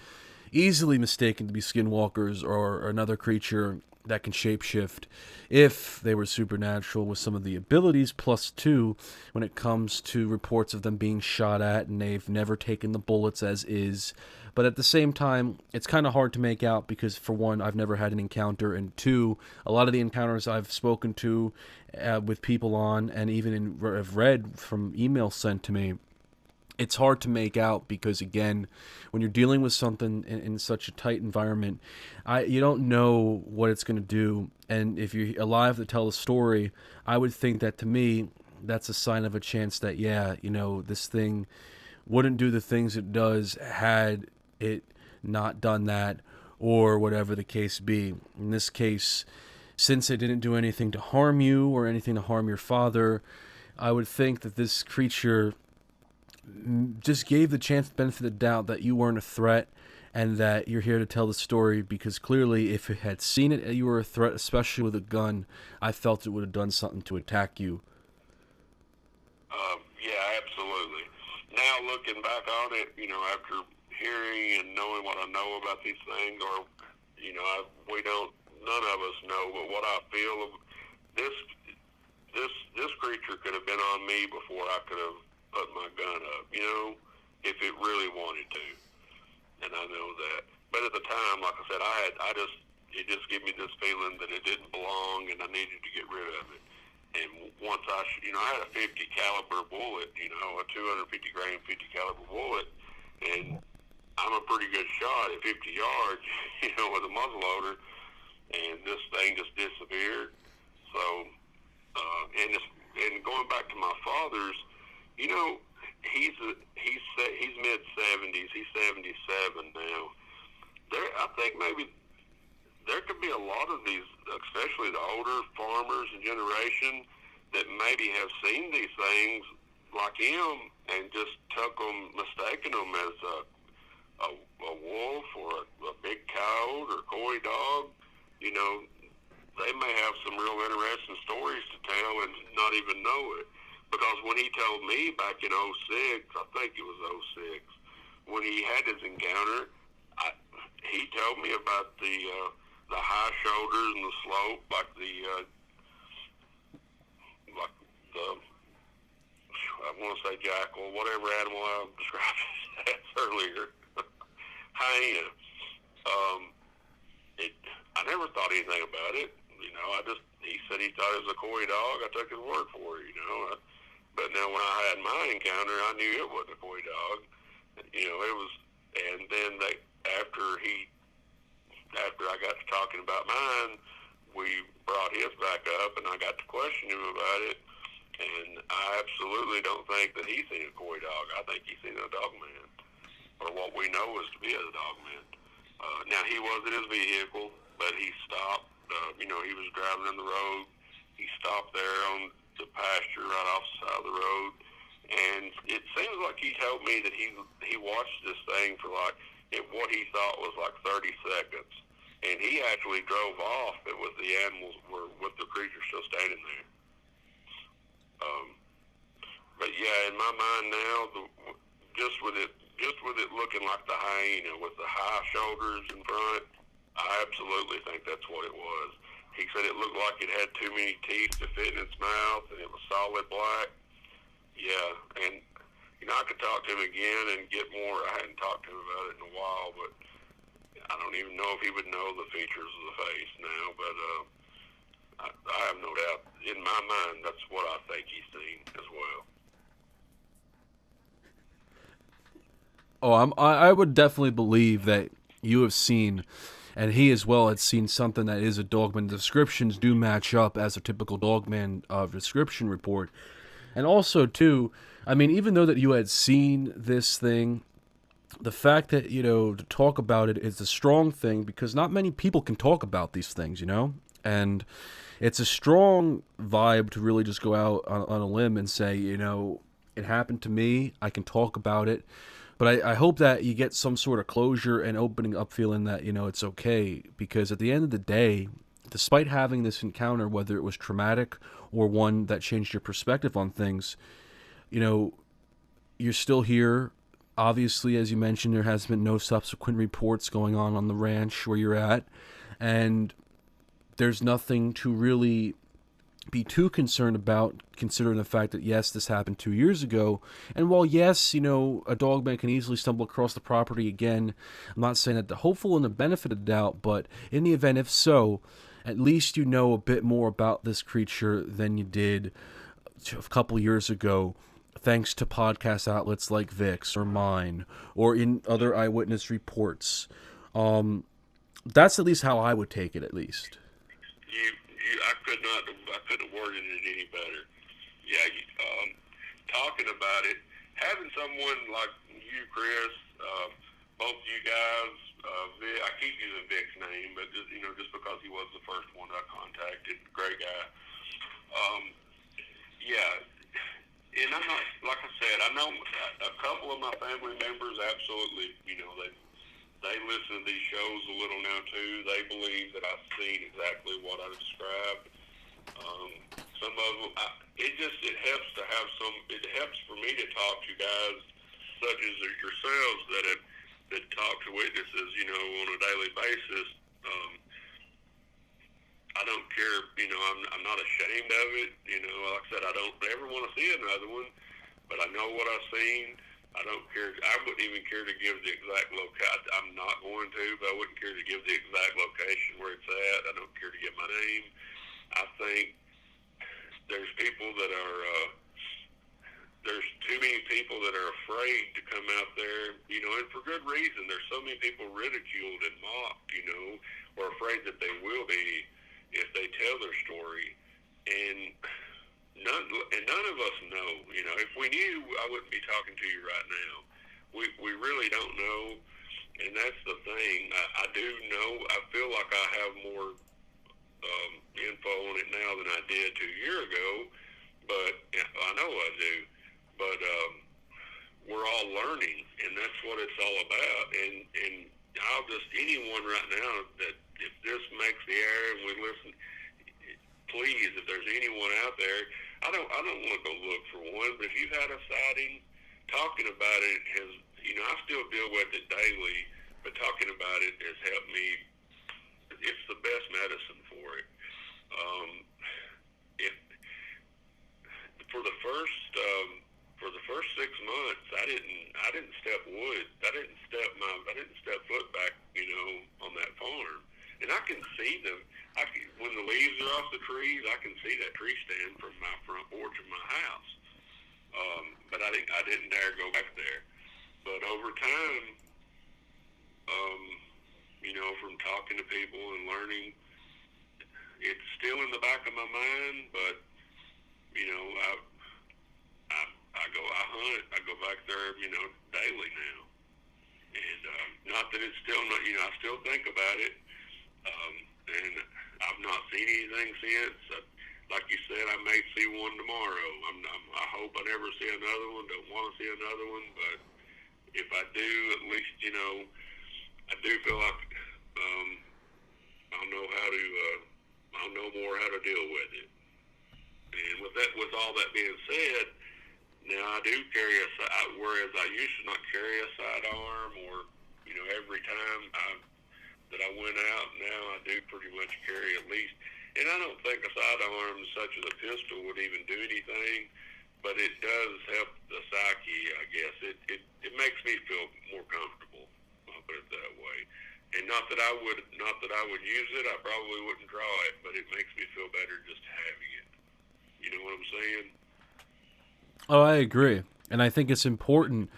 Speaker 1: easily mistaken to be skinwalkers or another creature that can shapeshift if they were supernatural, with some of the abilities, plus two when it comes to reports of them being shot at and they've never taken the bullets as is. But at the same time, it's kind of hard to make out, because for one, I've never had an encounter, and two, a lot of the encounters I've spoken to with people on, and even have read from emails sent to me, it's hard to make out, because again, when you're dealing with something in such a tight environment, you don't know what it's going to do. And if you're alive to tell the story, I would think that, to me, that's a sign of a chance that, this thing wouldn't do the things it does had it not done that, or whatever the case be. In this case, since it didn't do anything to harm you or anything to harm your father, I would think that this creature just gave the benefit of the doubt that you weren't a threat, and that you're here to tell the story, because clearly if it had seen it, you were a threat, especially with a gun, I felt it would have done something to attack you.
Speaker 2: Yeah, absolutely. Now looking back on it, after hearing and knowing what I know about these things, or none of us know, but what I feel of this creature could have been on me before I could have put my gun up, if it really wanted to. And I know that. But at the time, like I said, it just gave me this feeling that it didn't belong, and I needed to get rid of it. And once I had a 50 caliber bullet, a 250 grain 50 caliber bullet, and I'm a pretty good shot at 50 yards, with a muzzleloader, and this thing just disappeared. So, and going back to my father's, he's mid 70s. He's 77 now. I think maybe there could be a lot of these, especially the older farmers and generation, that maybe have seen these things like him and just mistaken them as a wolf or a big coyote or coy dog. they may have some real interesting stories to tell and not even know it. Because when he told me back in '06, I think it was '06, when he had his encounter, he told me about the high shoulders and the slope, like the I want to say jackal, whatever animal I described as earlier, hyena. I never thought anything about it. He said he thought it was a coy dog. I took his word for it. But now when I had my encounter, I knew it wasn't a coy dog. It was, and then after I got to talking about mine, we brought his back up, and I got to question him about it. And I absolutely don't think that he's seen a coy dog. I think he's seen a dogman, or what we know is to be a dogman. Now, he was in his vehicle, but he stopped. He was driving in the road. He stopped there on the pasture right off the side of the road. And it seems like he told me that he watched this thing for what he thought was like 30 seconds. And he actually drove off with the animals, with the creature still standing there. But yeah, in my mind now, just with it looking like the hyena with the high shoulders in front, I absolutely think that's what it was. He said it looked like it had too many teeth to fit in its mouth, and it was solid black. Yeah, and I could talk to him again and get more. I hadn't talked to him about it in a while, but I don't even know if he would know the features of the face now. But I have no doubt in my mind that's what I think he's seen as well.
Speaker 1: Oh, I would definitely believe that you have seen, and he as well had seen something that is a Dogman. The descriptions do match up as a typical Dogman description report. And also, too, I mean, even though that you had seen this thing, the fact that, to talk about it is a strong thing, because not many people can talk about these things, And it's a strong vibe to really just go out on a limb and say, it happened to me, I can talk about it. But I hope that you get some sort of closure and opening up feeling that, it's okay. Because at the end of the day, despite having this encounter, whether it was traumatic or one that changed your perspective on things, you're still here. Obviously, as you mentioned, there has been no subsequent reports going on the ranch where you're at. And there's nothing to really be too concerned about, considering the fact that, yes, this happened 2 years ago. And while, yes, a dogman can easily stumble across the property again, I'm not saying that the hopeful and the benefit of the doubt, but in the event, if so, at least you know a bit more about this creature than you did a couple years ago, thanks to podcast outlets like Vix or mine, or in other eyewitness reports. That's at least how I would take it, at least.
Speaker 2: I couldn't have worded it any better. Yeah, talking about it, having someone like you, Chris, both you guys, Vic, I keep using Vic's name, but just because he was the first one I contacted, great guy. Yeah, and I'm not, like I said, I know a couple of my family members absolutely, they listen to these shows a little now too. They believe that I've seen exactly what I described. Some of them, it helps to have it helps for me to talk to guys such as yourselves that talk to witnesses, on a daily basis. I don't care, I'm not ashamed of it. Like I said, I don't ever want to see another one, but I know what I've seen. I don't care. I wouldn't even care to give the exact location. I'm not going to, but I wouldn't care to give the exact location where it's at. I don't care to give my name. I think there's people that are, there's too many people that are afraid to come out there, and for good reason. There's so many people ridiculed and mocked, or afraid that they will be if they tell their story. And none of us know. If we knew, I wouldn't be talking to you right now. We really don't know, and that's the thing. I do know. I feel like I have more info on it now than I did 2 years ago, but I know I do. But we're all learning, and that's what it's all about. And I'll just anyone right now that if this makes the air and we listen. please, if there's anyone out there, I don't want to go look for one, but if you've had a sighting, talking about it has, I still deal with it daily, but talking about it has helped me. It's the best medicine for it. If for the first 6 months, I didn't step wood. I didn't step foot back, on that farm. And I can see them. When the leaves are off the trees, I can see that tree stand from my front porch of my house. But I didn't dare go back there. But over time, from talking to people and learning, it's still in the back of my mind. But I hunt. I go back there, daily now. And not that it's still not, I still think about it. And I've not seen anything since. Like you said, I may see one tomorrow. I hope I never see another one. Don't want to see another one, but if I do, at least I do feel like I'll know more how to deal with it. And with all that being said, now I do carry whereas I used to not carry a sidearm, or every time that I went out, now I do pretty much carry at least. And I don't think a sidearm such as a pistol would even do anything, but it does help the psyche, I guess. It makes me feel more comfortable. I'll put it that way. And not that I would use it. I probably wouldn't draw it, but it makes me feel better just having it. You know what I'm saying?
Speaker 1: Oh, I agree. And I think it's important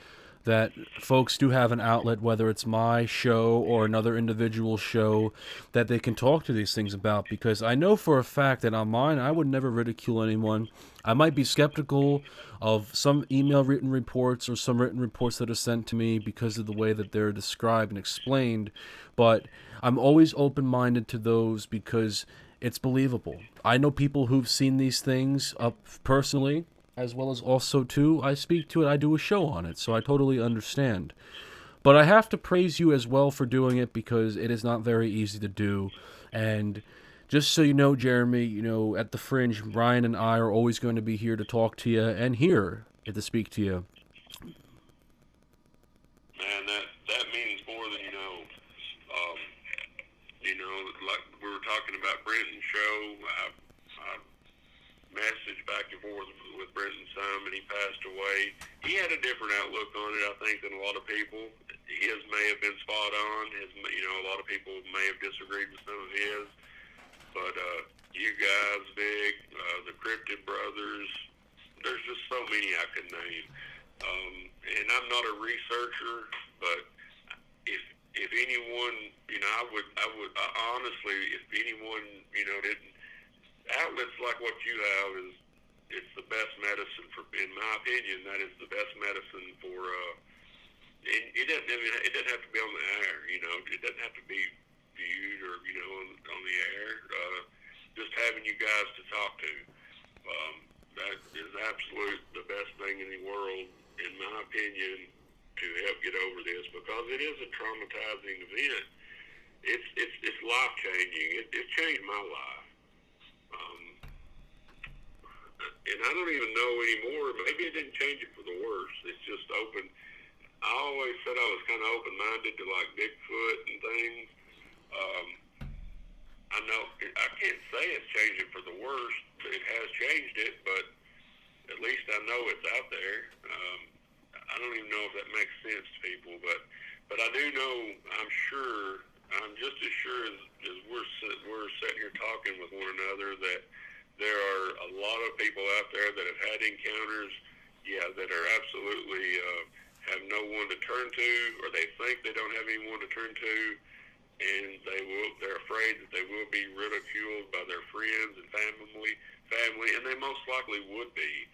Speaker 1: that folks do have an outlet, whether it's my show or another individual show, that they can talk to these things about. Because I know for a fact that on mine, I would never ridicule anyone. I might be skeptical of some email written reports or some written reports that are sent to me because of the way that they're described and explained. But I'm always open-minded to those because it's believable. I know people who've seen these things up personally, as well as also, too, I speak to it, I do a show on it, so I totally understand. But I have to praise you as well for doing it because it is not very easy to do. And just so you know, Jeremy, at the Fringe, Ryan and I are always going to be here to talk to you and here to speak to you.
Speaker 2: Man, that means more than you know. Like we were talking about Brenton's show, I messaged back and forth with Brenton some, and he passed away. He had a different outlook on it, I think, than a lot of people. His may have been spot on. A lot of people may have disagreed with some of his. But you guys, Vic, the Cryptid brothers, there's just so many I could name. And I'm not a researcher, but if anyone, I would honestly, if anyone, didn't, outlets like what you have it's the best medicine for, in my opinion, that is the best medicine for, it doesn't have to be on the air, it doesn't have to be viewed or, on the air, just having you guys to talk to, that is absolute the best thing in the world, in my opinion, to help get over this, because it is a traumatizing event. It's life changing. It changed my life. And I don't even know anymore. Maybe it didn't change it for the worse. It's just open. I always said I was kind of open-minded to like Bigfoot and things. I know I can't say it's changed it for the worse. It has changed it, but at least I know it's out there. I don't even know if that makes sense to people, but I do know. I'm just as sure as we're sitting here talking with one another that there are a lot of people out there that have had encounters, that are absolutely have no one to turn to, or they think they don't have anyone to turn to, and they're afraid that they will be ridiculed by their friends and family, and they most likely would be.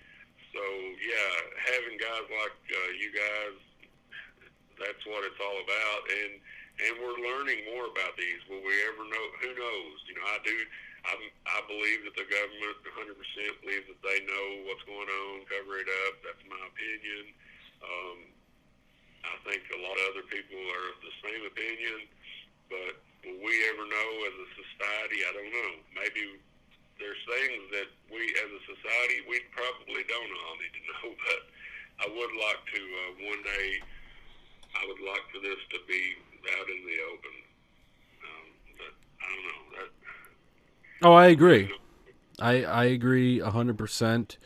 Speaker 2: So having guys like you guys, that's what it's all about, and we're learning more about these. Will we ever know? Who knows? I believe that the government 100% believes that they know what's going on, cover it up. That's my opinion. I think a lot of other people are of the same opinion, but will we ever know as a society? I don't know. Maybe they're like to one day. I would like for this to be out in the open. But I don't know that.
Speaker 1: Oh, I agree. I agree 100%,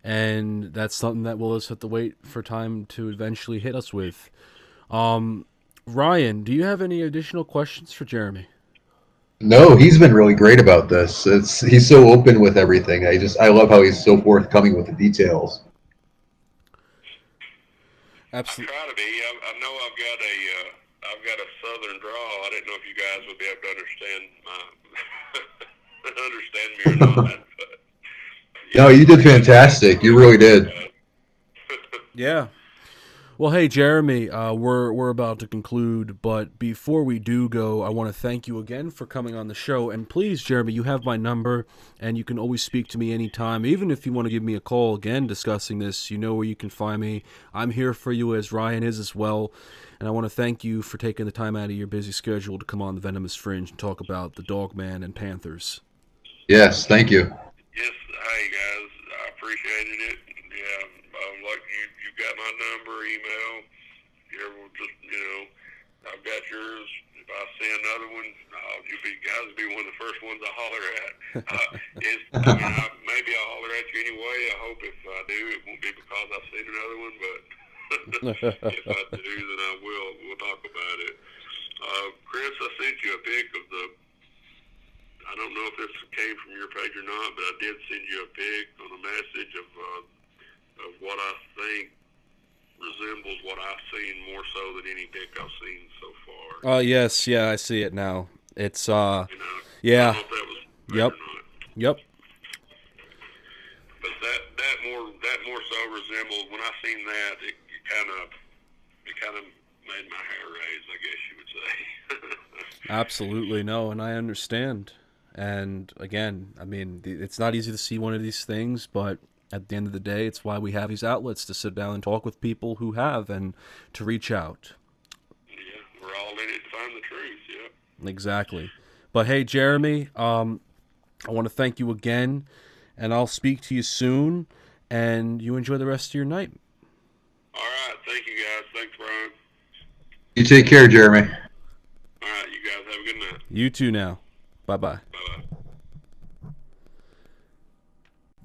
Speaker 1: and that's something that we'll just have to wait for time to eventually hit us with. Ryan, do you have any additional questions for Jeremy?
Speaker 3: No, he's been really great about this. He's so open with everything. I love how he's so forthcoming with the details.
Speaker 2: I
Speaker 1: Absolutely.
Speaker 2: try to be. I know I've got a southern drawl. I didn't know if you guys would be able to understand understand me or not. But
Speaker 3: No,
Speaker 2: yeah,
Speaker 3: you did fantastic. You really did.
Speaker 1: Yeah. Well, hey, Jeremy, we're about to conclude, but before we do go, I want to thank you again for coming on the show. And please, Jeremy, you have my number, and you can always speak to me anytime. Even if you want to give me a call again discussing this, you know where you can find me. I'm here for you, as Ryan is as well. And I want to thank you for taking the time out of your busy schedule to come on the Venomous Fringe and talk about the Dogman and Panthers.
Speaker 3: Yes, thank you.
Speaker 2: yes, hey guys, I appreciated it. Yeah, like you got my number, email. Here, we'll just I've got yours. If I see another one, you guys will be one of the first ones I holler at. Maybe I'll holler at you anyway. I hope if I do, it won't be because I've seen another one, but if I do, then I will. We'll talk about it. Chris, I sent you a pic of the. I don't know if this came from your page or not, but I did send you a pic on a message of what I think resembles what I've seen more so than any pic I've seen so far.
Speaker 1: Oh, yes, yeah, I see it now. It's,
Speaker 2: I
Speaker 1: yeah,
Speaker 2: don't know if that was right
Speaker 1: yep,
Speaker 2: or not.
Speaker 1: yep.
Speaker 2: But that more so resembled when I seen that it kind of made my hair raise, I guess you would say.
Speaker 1: Absolutely, no, and I understand. And again, I mean, it's not easy to see one of these things, but at the end of the day, it's why we have these outlets to sit down and talk with people who have and to reach out.
Speaker 2: Yeah, we're all in it to find the truth. Yeah.
Speaker 1: Exactly. But hey, Jeremy, I want to thank you again, and I'll speak to you soon, and you enjoy the rest of your night.
Speaker 2: All right. Thank you, guys. Thanks, Brian.
Speaker 3: You take care, Jeremy.
Speaker 2: All right. You guys have a good night.
Speaker 1: You too now. Bye-bye.
Speaker 2: Bye-bye.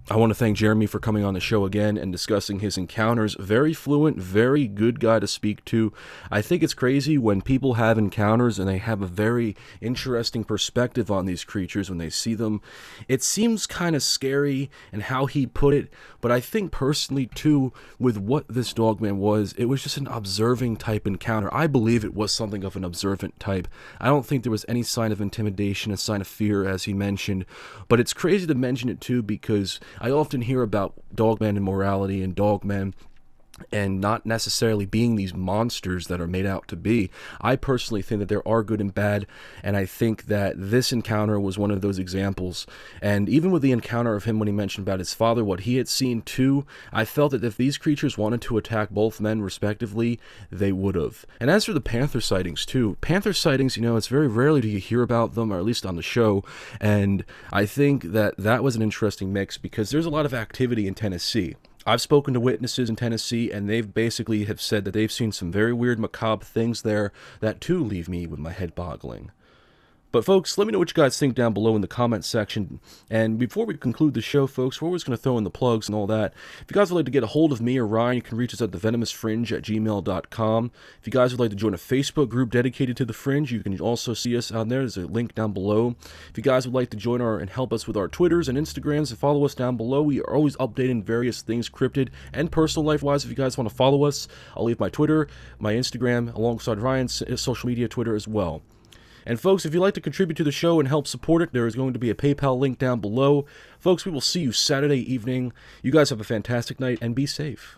Speaker 1: I want to thank Jeremy for coming on the show again and discussing his encounters. Very fluent, very good guy to speak to. I think it's crazy when people have encounters and they have a very interesting perspective on these creatures when they see them. It seems kind of scary and how he put it, but I think personally too, with what this Dogman was, it was just an observing type encounter. I believe it was something of an observant type. I don't think there was any sign of intimidation, a sign of fear, as he mentioned, but it's crazy to mention it too because I often hear about Dogman and morality and Dogmen and not necessarily being these monsters that are made out to be. I personally think that there are good and bad, and I think that this encounter was one of those examples. And even with the encounter of him when he mentioned about his father, what he had seen too, I felt that if these creatures wanted to attack both men respectively, they would have. And as for the Panther sightings too, Panther sightings, it's very rarely do you hear about them, or at least on the show, and I think that that was an interesting mix because there's a lot of activity in Tennessee. I've spoken to witnesses in Tennessee, and they've basically have said that they've seen some very weird, macabre things there that, too, leave me with my head boggling. But, folks, let me know what you guys think down below in the comments section. And before we conclude the show, folks, we're always going to throw in the plugs and all that. If you guys would like to get a hold of me or Ryan, you can reach us at thevenomousfringe@gmail.com. If you guys would like to join a Facebook group dedicated to the Fringe, you can also see us on there. There's a link down below. If you guys would like to join and help us with our Twitters and Instagrams and follow us down below, we are always updating various things, cryptid and personal life-wise. If you guys want to follow us, I'll leave my Twitter, my Instagram, alongside Ryan's social media Twitter as well. And folks, if you'd like to contribute to the show and help support it, there is going to be a PayPal link down below. Folks, we will see you Saturday evening. You guys have a fantastic night and be safe.